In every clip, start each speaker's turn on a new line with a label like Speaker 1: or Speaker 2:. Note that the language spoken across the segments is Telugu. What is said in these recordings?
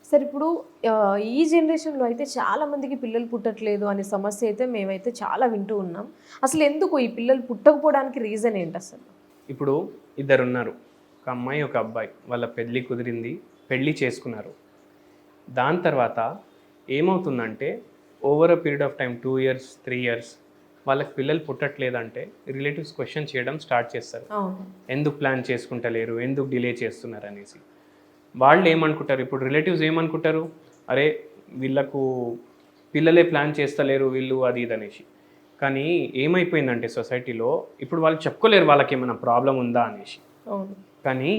Speaker 1: సరే ఇప్పుడు ఈ జనరేషన్‌లో అయితే చాలా మందికి పిల్లలు పుట్టట్లేదు అనే సమస్య అయితే మేమైతే చాలా వింటూ ఉన్నాం. అసలు ఎందుకు ఈ పిల్లలు పుట్టకపోవడానికి రీజన్ ఏంటసలు?
Speaker 2: ఇప్పుడు ఇద్దరున్నారు. ఒక అమ్మాయి, ఒక అబ్బాయి. వాళ్ళ పెళ్లి కుదిరింది. పెళ్లి చేసుకున్నారు. దాని తర్వాత ఏమవుతుందంటే over a period of time 2 years, 3 years వాళ్ళకి పిల్లలు పుట్టట్లేదంటే రిలేటివ్స్ క్వెషన్ చేయడం స్టార్ట్ చేస్తారు.
Speaker 1: అవును.
Speaker 2: ఎందుకు ప్లాన్ చేసుకుంటలేరు? ఎందుకు డిలే చేస్తున్నారనేసి. వాళ్ళు ఏమనుకుంటారు, ఇప్పుడు రిలేటివ్స్ ఏమనుకుంటారు, అరే వీళ్ళకు పిల్లలే ప్లాన్ చేస్తలేరు వీళ్ళు అది ఇది అనేసి. కానీ ఏమైపోయిందంటే సొసైటీలో ఇప్పుడు వాళ్ళు చెప్పుకోలేరు వాళ్ళకి ఏమైనా ప్రాబ్లం ఉందా అనేసి.
Speaker 1: అవును.
Speaker 2: కానీ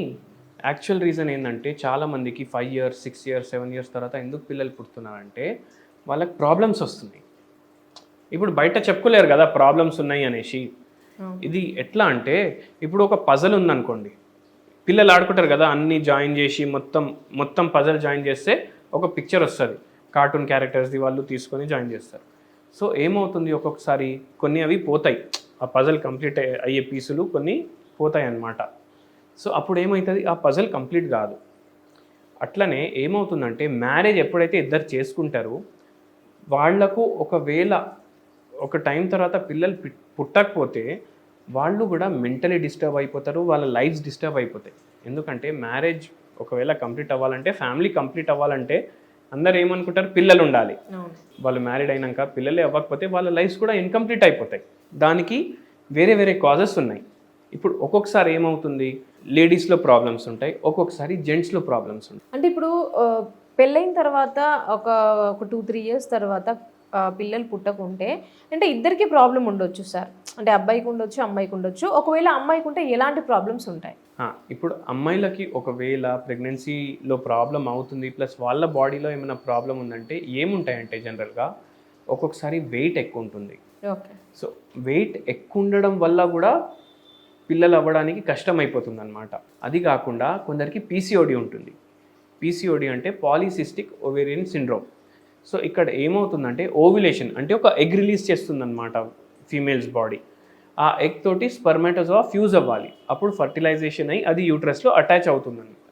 Speaker 2: యాక్చువల్ రీజన్ ఏంటంటే చాలామందికి 5 ఇయర్స్, 6 ఇయర్స్, 7 ఇయర్స్ తర్వాత ఎందుకు పిల్లలు పుడుతున్నారంటే వాళ్ళకి ప్రాబ్లమ్స్ వస్తున్నాయి. ఇప్పుడు బయట చెప్పుకోలేరు కదా ప్రాబ్లమ్స్ ఉన్నాయి అనేసి.
Speaker 1: అవును.
Speaker 2: ఇది ఎట్లా అంటే ఇప్పుడు ఒక పజల్ ఉందనుకోండి, పిల్లలు ఆడుకుంటారు కదా అన్నీ జాయిన్ చేసి మొత్తం మొత్తం పజల్ జాయిన్ చేస్తే ఒక పిక్చర్ వస్తుంది. కార్టూన్ క్యారెక్టర్స్ది వాళ్ళు తీసుకొని జాయిన్ చేస్తారు. సో ఏమవుతుంది ఒక్కొక్కసారి కొన్ని అవి పోతాయి, ఆ పజల్ కంప్లీట్ అయ్యే పీసులు కొన్ని పోతాయి అన్నమాట. సో అప్పుడు ఏమవుతుంది, ఆ పజల్ కంప్లీట్ కాదు. అట్లనే ఏమవుతుందంటే మ్యారేజ్ ఎప్పుడైతే ఇద్దరు చేసుకుంటారో వాళ్లకు ఒకవేళ ఒక టైం తర్వాత పిల్లలు పుట్టకపోతే వాళ్ళు కూడా మెంటలీ డిస్టర్బ్ అయిపోతారు, వాళ్ళ లైఫ్స్ డిస్టర్బ్ అయిపోతాయి. ఎందుకంటే మ్యారేజ్ ఒకవేళ కంప్లీట్ అవ్వాలంటే, ఫ్యామిలీ కంప్లీట్ అవ్వాలంటే అందరు ఏమనుకుంటారు, పిల్లలు ఉండాలి.
Speaker 1: అవును.
Speaker 2: వాళ్ళు మ్యారీడ్ అయినాక పిల్లలే అవ్వకపోతే వాళ్ళ లైఫ్స్ కూడా ఇన్కంప్లీట్ అయిపోతాయి. దానికి వేరే వేరే కాజెస్ ఉన్నాయి. ఇప్పుడు ఒక్కొక్కసారి ఏమవుతుంది, లేడీస్లో ప్రాబ్లమ్స్ ఉంటాయి, ఒక్కొక్కసారి జెంట్స్లో ప్రాబ్లమ్స్ ఉంటాయి.
Speaker 1: అంటే ఇప్పుడు పెళ్ళైన తర్వాత ఒక ఒక 2, 3 ఇయర్స్ తర్వాత పిల్లలు పుట్టకుంటే అంటే ఇద్దరికీ ప్రాబ్లం ఉండొచ్చు సార్. అంటే అబ్బాయికి ఉండొచ్చు, అమ్మాయికి ఉండొచ్చు. ఒకవేళ అమ్మాయికి ఉంటే ఎలాంటి ప్రాబ్లమ్స్ ఉంటాయి?
Speaker 2: ఇప్పుడు అమ్మాయిలకి ఒకవేళ ప్రెగ్నెన్సీలో ప్రాబ్లం అవుతుంది ప్లస్ వాళ్ళ బాడీలో ఏమైనా ప్రాబ్లం ఉందంటే ఏముంటాయంటే జనరల్గా ఒక్కొక్కసారి వెయిట్ ఎక్కువ ఉంటుంది.
Speaker 1: ఓకే.
Speaker 2: సో వెయిట్ ఎక్కువ ఉండడం వల్ల కూడా పిల్లలు అవ్వడానికి కష్టం అయిపోతుంది అనమాట. అది కాకుండా కొందరికి పీసీఓడి ఉంటుంది. పీసీఓడి అంటే పాలిసిస్టిక్ ఓవేరియన్ సిండ్రోమ్. సో ఇక్కడ ఏమవుతుందంటే ఓవ్యులేషన్ అంటే ఒక ఎగ్ రిలీజ్ చేస్తుందన్నమాట ఫీమేల్స్ బాడీ. ఆ ఎగ్ తోటి స్పర్మాటోజోవా ఫ్యూజ్ అవ్వాలి, అప్పుడు ఫర్టిలైజేషన్ అయ్యి అది యూట్రస్లో అటాచ్ అవుతుందన్నమాట.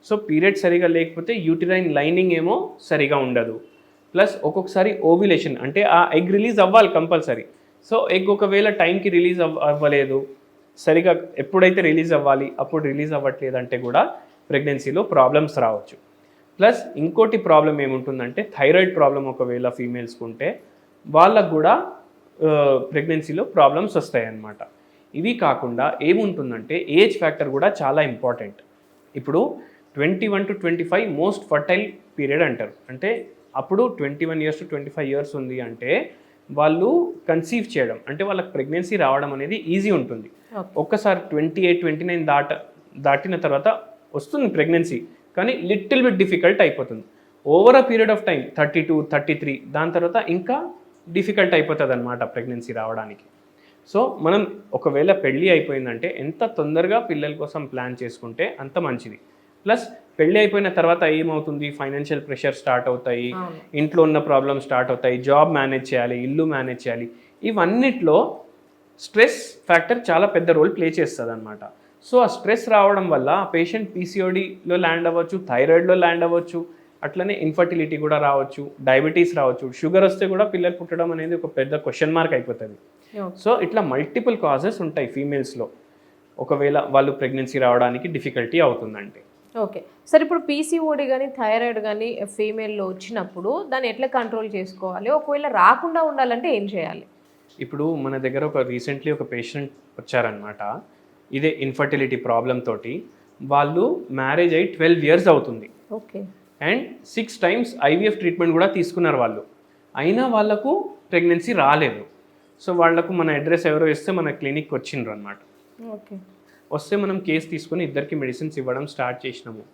Speaker 2: సో పీరియడ్ సరిగా లేకపోతే యూటిరైన్ లైనింగ్ ఏమో సరిగా ఉండదు. ప్లస్ ఒక్కొక్కసారి ఓవ్యులేషన్ అంటే ఆ ఎగ్ రిలీజ్ అవ్వాలి కంపల్సరీ. సో ఎగ్ ఒకవేళ టైంకి రిలీజ్ అవ్వలేదు, సరిగా ఎప్పుడైతే రిలీజ్ అవ్వాలి అప్పుడు రిలీజ్ అవ్వట్లేదంటే కూడా ప్రెగ్నెన్సీలో ప్రాబ్లమ్స్ రావచ్చు. ప్లస్ ఇంకోటి ప్రాబ్లం ఏముంటుందంటే థైరాయిడ్ ప్రాబ్లం ఒకవేళ ఫీమేల్స్కి ఉంటే వాళ్ళకు కూడా ప్రెగ్నెన్సీలో ప్రాబ్లమ్స్ వస్తాయి అన్నమాట. ఇవి కాకుండా ఏముంటుందంటే ఏజ్ ఫ్యాక్టర్ కూడా చాలా ఇంపార్టెంట్. ఇప్పుడు 21 to 25 మోస్ట్ ఫర్టైల్ పీరియడ్ అంటారు. అంటే అప్పుడు 21 ఇయర్స్ to 25 ఇయర్స్ ఉంది అంటే వాళ్ళు కన్సీవ్ చేయడం అంటే వాళ్ళకి ప్రెగ్నెన్సీ రావడం అనేది ఈజీ ఉంటుంది. ఒక్కసారి 28, 29 దాటిన తర్వాత వస్తుంది ప్రెగ్నెన్సీ, కానీ లిటిల్ బిట్ డిఫికల్ట్ అయిపోతుంది. Over a period of time 32, 33 దాని తర్వాత ఇంకా డిఫికల్ట్ అయిపోతుంది అనమాట ప్రెగ్నెన్సీ రావడానికి. సో మనం ఒకవేళ పెళ్ళి అయిపోయిందంటే ఎంత తొందరగా పిల్లల కోసం ప్లాన్ చేసుకుంటే అంత మంచిది. ప్లస్ పెళ్ళి అయిపోయిన తర్వాత ఏమవుతుంది, ఫైనాన్షియల్ ప్రెషర్ స్టార్ట్ అవుతాయి, ఇంట్లో ఉన్న ప్రాబ్లమ్స్ స్టార్ట్ అవుతాయి, జాబ్ మేనేజ్ చేయాలి, ఇల్లు మేనేజ్ చేయాలి. ఇవన్నిట్లో స్ట్రెస్ ఫ్యాక్టర్ చాలా పెద్ద రోల్ ప్లే చేస్తుంది అనమాట. సో ఆ స్ట్రెస్ రావడం వల్ల ఆ పేషెంట్ పీసీఓడిలో ల్యాండ్ అవ్వచ్చు, థైరాయిడ్లో ల్యాండ్ అవ్వచ్చు, అట్లనే ఇన్ఫర్టిలిటీ కూడా రావచ్చు, డయాబెటీస్ రావచ్చు, షుగర్ వస్తే కూడా పిల్లలు పుట్టడం అనేది ఒక పెద్ద క్వశ్చన్ మార్క్ అయిపోతుంది. సో ఇట్లా మల్టిపుల్ కాజెస్ ఉంటాయి ఫీమేల్స్లో ఒకవేళ వాళ్ళు ప్రెగ్నెన్సీ రావడానికి డిఫికల్టీ అవుతుందంటే.
Speaker 1: ఓకే సార్, ఇప్పుడు పీసీఓడి కానీ థైరాయిడ్ కానీ ఫీమేల్లో వచ్చినప్పుడు దాన్ని ఎట్లా కంట్రోల్ చేసుకోవాలి? ఒకవేళ రాకుండా ఉండాలంటే ఏం చేయాలి?
Speaker 2: ఇప్పుడు మన దగ్గర రీసెంట్లీ ఒక పేషెంట్ వచ్చారనమాట. ఇదే ఇన్ఫర్టిలిటీ ప్రాబ్లం తోటి. వాళ్ళు మ్యారేజ్ అయ్యి 12 ఇయర్స్ అవుతుంది.
Speaker 1: Okay.
Speaker 2: And 6 times IVF treatment కూడా తీసుకున్నారు వాళ్ళు. అయినా వాళ్ళకు ప్రెగ్నెన్సీ రాలేదు. సో వాళ్లకు మన అడ్రస్ ఎవరో ఇస్తే మన క్లినిక్కి వచ్చిండ్రు అనమాట.
Speaker 1: ఓకే.
Speaker 2: వస్తే మనం కేసు తీసుకొని ఇద్దరికి మెడిసిన్స్ ఇవ్వడం స్టార్ట్ చేసినాము.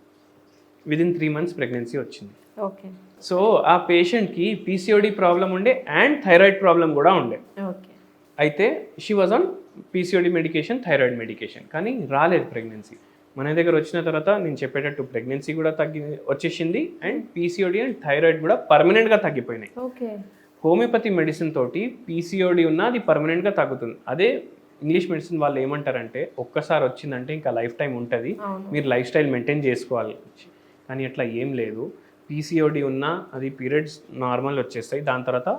Speaker 2: విదిన్ 3 months ప్రెగ్నెన్సీ వచ్చింది.
Speaker 1: ఓకే.
Speaker 2: సో ఆ పేషెంట్కి పీసీఓడి ప్రాబ్లం ఉండే అండ్ థైరాయిడ్ ప్రాబ్లం కూడా ఉండే.
Speaker 1: ఓకే.
Speaker 2: అయితే she was on PCOD medication, thyroid medication, కానీ రాలేదు ప్రెగ్నెన్సీ. మన దగ్గర వచ్చిన తర్వాత నేను చెప్పేటట్టు ప్రెగ్నెన్సీ కూడా వచ్చేసింది అండ్ పీసీఓడి అండ్ థైరాయిడ్ కూడా పర్మనెంట్గా తగ్గిపోయినాయి.
Speaker 1: ఓకే.
Speaker 2: హోమియోపతి మెడిసిన్ తోటి పీసీఓడి ఉన్న అది పర్మనెంట్గా తగ్గుతుంది. అదే ఇంగ్లీష్ మెడిసిన్ వాళ్ళు ఏమంటారంటే ఒక్కసారి వచ్చిందంటే ఇంకా లైఫ్ టైం ఉంటుంది, మీరు లైఫ్ స్టైల్ మెయింటైన్ చేసుకోవాలి. కానీ అట్లా ఏం లేదు. పీసీఓడి ఉన్నా అది పీరియడ్స్ నార్మల్ వచ్చేస్తాయి, దాని తర్వాత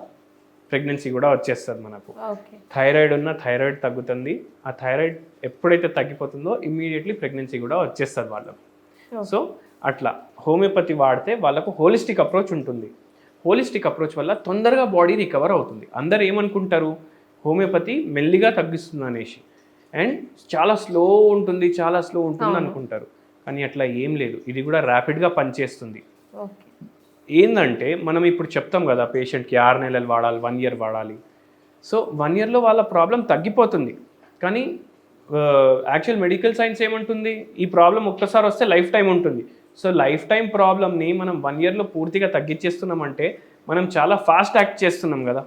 Speaker 2: ప్రెగ్నెన్సీ కూడా వచ్చేస్తుంది మనకు.
Speaker 1: ఓకే.
Speaker 2: థైరాయిడ్ ఉన్న థైరాయిడ్ తగ్గుతుంది, ఆ థైరాయిడ్ ఎప్పుడైతే తగ్గిపోతుందో ఇమ్మీడియట్లీ ప్రెగ్నెన్సీ కూడా వచ్చేస్తుంది వాళ్ళకు. సో అట్లా హోమియోపతి వాడితే వాళ్ళకు హోలిస్టిక్ అప్రోచ్ ఉంటుంది. హోలిస్టిక్ అప్రోచ్ వల్ల తొందరగా బాడీ రికవర్ అవుతుంది. అందరు ఏమనుకుంటారు హోమియోపతి మెల్లిగా తగ్గిస్తుంది అనేసి, అండ్ చాలా స్లో ఉంటుంది అనుకుంటారు. కానీ అట్లా ఏం లేదు, ఇది కూడా ర్యాపిడ్గా పనిచేస్తుంది.
Speaker 1: ఓకే.
Speaker 2: ఏంటంటే మనం ఇప్పుడు చెప్తాం కదా పేషెంట్కి 6 నెలలు వాడాలి, 1 ఇయర్ వాడాలి. సో 1 ఇయర్లో వాళ్ళ ప్రాబ్లం తగ్గిపోతుంది. కానీ యాక్చువల్ మెడికల్ సైన్స్ ఏమంటుంది, ఈ ప్రాబ్లం ఒక్కసారి వస్తే లైఫ్ టైం ఉంటుంది. సో లైఫ్ టైం ప్రాబ్లమ్ని మనం 1 ఇయర్లో పూర్తిగా తగ్గించేస్తున్నామంటే మనం చాలా ఫాస్ట్ యాక్ట్ చేస్తున్నాం కదా.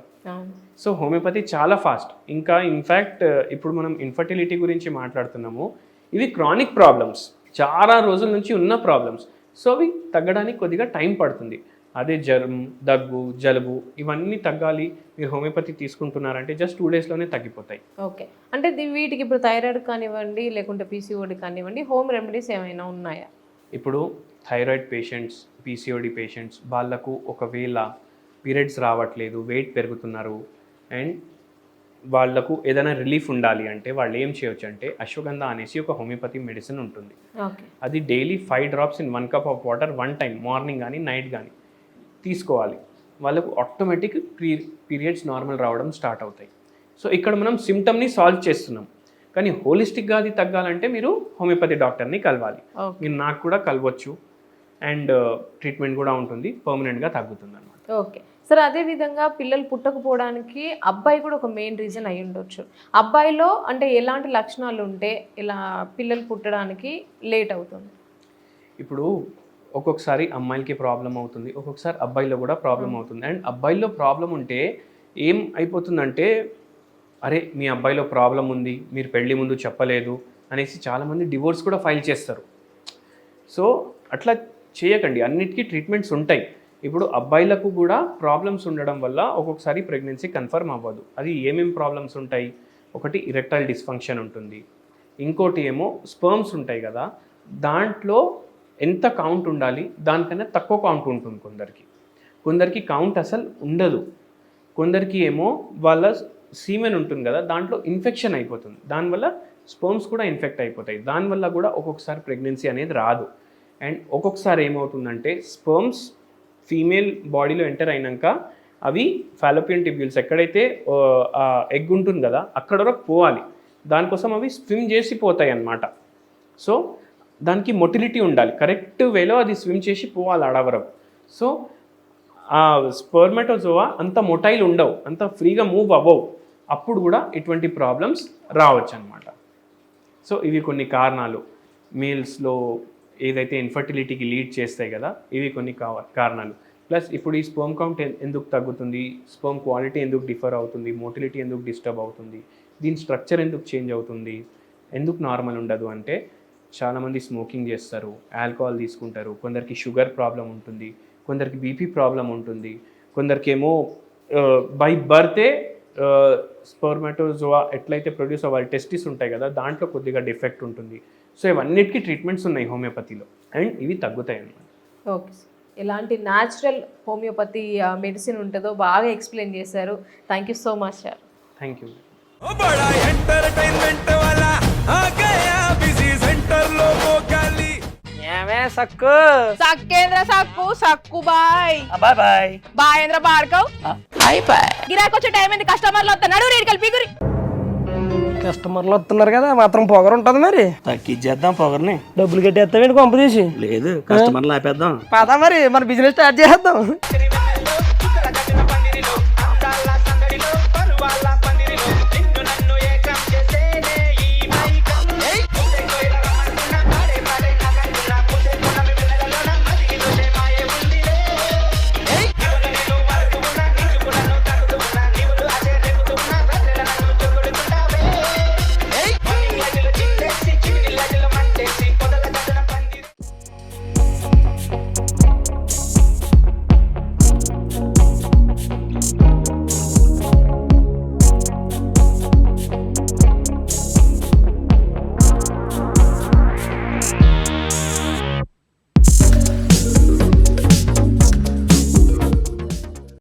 Speaker 2: సో హోమియోపతి చాలా ఫాస్ట్. ఇంకా ఇన్ఫ్యాక్ట్ ఇప్పుడు మనం ఇన్ఫర్టిలిటీ గురించి మాట్లాడుతున్నాము, ఇవి క్రానిక్ ప్రాబ్లమ్స్, చాలా రోజుల నుంచి ఉన్న ప్రాబ్లమ్స్. సో అవి తగ్గడానికి కొద్దిగా టైం పడుతుంది. అదే జ్వరం, దగ్గు, జలుబు ఇవన్నీ తగ్గాలి, మీరు హోమియోపతి తీసుకుంటున్నారంటే జస్ట్ 2 డేస్లోనే తగ్గిపోతాయి.
Speaker 1: ఓకే. అంటే వీటికి ఇప్పుడు థైరాయిడ్ కానివ్వండి, లేకుంటే పీసీఓడి కానివ్వండి, హోమ్ రెమెడీస్ ఏమైనా ఉన్నాయా?
Speaker 2: ఇప్పుడు థైరాయిడ్ పేషెంట్స్, పీసీఓడి పేషెంట్స్ వాళ్ళకు ఒకవేళ పీరియడ్స్ రావట్లేదు, వెయిట్ పెరుగుతున్నారు, అండ్ వాళ్ళకు ఏదైనా రిలీఫ్ ఉండాలి అంటే వాళ్ళు ఏం చేయొచ్చు అంటే అశ్వగంధ అనేసి ఒక హోమియోపతి మెడిసిన్ ఉంటుంది. అది daily 5 drops in 1 cup of water 1 time morning కానీ నైట్ కానీ తీసుకోవాలి. వాళ్ళకు ఆటోమేటిక్ పీరియడ్స్ నార్మల్ రావడం స్టార్ట్ అవుతాయి. సో ఇక్కడ మనం సిమ్టమ్ని సాల్వ్ చేస్తున్నాం. కానీ హోలిస్టిక్గా అది తగ్గాలంటే మీరు హోమియోపతి డాక్టర్ని కలవాలి. మీరు నాకు కూడా కలవచ్చు, అండ్ ట్రీట్మెంట్ కూడా ఉంటుంది, పర్మనెంట్గా తగ్గుతుంది అన్నమాట.
Speaker 1: Okay sir. అదేవిధంగా పిల్లలు పుట్టకపోవడానికి అబ్బాయి కూడా ఒక మెయిన్ రీజన్ అయి ఉండొచ్చు. అబ్బాయిలో అంటే ఎలాంటి లక్షణాలు ఉంటే ఇలా పిల్లలు పుట్టడానికి లేట్ అవుతుంది?
Speaker 2: ఇప్పుడు ఒక్కొక్కసారి అమ్మాయిలకి ప్రాబ్లం అవుతుంది, ఒక్కొక్కసారి అబ్బాయిలో కూడా ప్రాబ్లం అవుతుంది. అండ్ అబ్బాయిలో ప్రాబ్లం ఉంటే ఏం అయిపోతుందంటే, అరే మీ అబ్బాయిలో ప్రాబ్లం ఉంది, మీరు పెళ్లి ముందు చెప్పలేదు అనేసి చాలామంది డివోర్స్ కూడా ఫైల్ చేస్తారు. సో అట్లా చేయకండి, అన్నిటికీ ట్రీట్మెంట్స్ ఉంటాయి. ఇప్పుడు అబ్బాయిలకు కూడా ప్రాబ్లమ్స్ ఉండడం వల్ల ఒక్కొక్కసారి ప్రెగ్నెన్సీ కన్ఫర్మ్ అవ్వదు. అది ఏమేమి ప్రాబ్లమ్స్ ఉంటాయి, ఒకటి ఇరెక్టైల్ డిస్ఫంక్షన్ ఉంటుంది, ఇంకోటి ఏమో స్పర్మ్స్ ఉంటాయి కదా, దాంట్లో ఎంత కౌంట్ ఉండాలి దానికన్నా తక్కువ కౌంట్ ఉంటుంది కొందరికి కౌంట్ అసలు ఉండదు, కొందరికి ఏమో వాళ్ళ సీమెన్ ఉంటుంది కదా దాంట్లో ఇన్ఫెక్షన్ అయిపోతుంది, దానివల్ల స్పర్మ్స్ కూడా ఇన్ఫెక్ట్ అయిపోతాయి, దానివల్ల కూడా ఒక్కొక్కసారి ప్రెగ్నెన్సీ అనేది రాదు. అండ్ ఒక్కొక్కసారి ఏమవుతుందంటే స్పర్మ్స్ ఫీమేల్ బాడీలో ఎంటర్ అయినాక అవి ఫాలోపియన్ ట్యూబ్యూల్స్ ఎక్కడైతే ఎగ్ ఉంటుంది కదా అక్కడ వరకు పోవాలి, దానికోసం అవి స్విమ్ చేసి పోతాయి అన్నమాట. సో దానికి మొటిలిటీ ఉండాలి, కరెక్ట్ వేలో అది స్విమ్ చేసి పోవాలి ఆడ వరకు. సో ఆ స్పర్మటోజోవా అంత మొటైల్ ఉండవు, అంత ఫ్రీగా మూవ్ అవ్వవు, అప్పుడు కూడా ఇటువంటి ప్రాబ్లమ్స్ రావచ్చు అన్నమాట. సో ఇవి కొన్ని కారణాలు మేల్స్లో ఏదైతే ఇన్ఫర్టిలిటీకి లీడ్ చేస్తాయి కదా, ఇవి కొన్ని కారణాలు. ప్లస్ ఇప్పుడు ఈ స్పర్మ్ కౌంట్ ఎందుకు తగ్గుతుంది, స్పర్మ్ క్వాలిటీ ఎందుకు డిఫర్ అవుతుంది, మోటిలిటీ ఎందుకు డిస్టర్బ్ అవుతుంది, దీని స్ట్రక్చర్ ఎందుకు చేంజ్ అవుతుంది, ఎందుకు నార్మల్ ఉండదు అంటే చాలామంది స్మోకింగ్ చేస్తారు, ఆల్కహాల్ తీసుకుంటారు, కొందరికి షుగర్ ప్రాబ్లం ఉంటుంది, కొందరికి బీపీ ప్రాబ్లం ఉంటుంది, కొందరికి ఏమో బై బర్తే స్పర్మటోజోవా ఎట్లయితే ప్రొడ్యూస్ అవ్వాలి టెస్టిస్ ఉంటాయి కదా దాంట్లో కొద్దిగా డిఫెక్ట్ ఉంటుంది. సో ఇవన్నిటికీ ట్రీట్మెంట్స్ ఉన్నాయి హోమియోపతిలో, అండ్ ఇవి తగ్గుతాయి అన్నమాట.
Speaker 1: ఓకే సార్, ఎలాంటి న్యాచురల్ హోమియోపతి మెడిసిన్ ఉంటుందో బాగా ఎక్స్ప్లెయిన్ చేశారు. Thank you so much sir.
Speaker 2: Thank you.
Speaker 3: సక్కు
Speaker 4: సక్కేంద్ర సక్కు సక్కు బాయ్
Speaker 3: బాయ్ బాయ్
Speaker 4: బాయేంద్ర భార్గవ్
Speaker 3: హాయ్ బాయ్.
Speaker 4: గిరాకి వచ్చే టైం ఏంది, కస్టమర్లు వస్తున్నాడు, రేడికల్ పీగురి.
Speaker 3: కస్టమర్లు వస్తున్నారు కదా మాత్రం పొగరు ఉంటుంది మరి,
Speaker 5: తగ్గించేద్దాం పొగర్ని.
Speaker 3: డబ్బులు కట్టేస్తామేంటి కొంప తీసి?
Speaker 5: లేదు కస్టమర్లు ఆపేద్దాం.
Speaker 3: పదా మరి మన బిజినెస్ స్టార్ట్ చేద్దాం.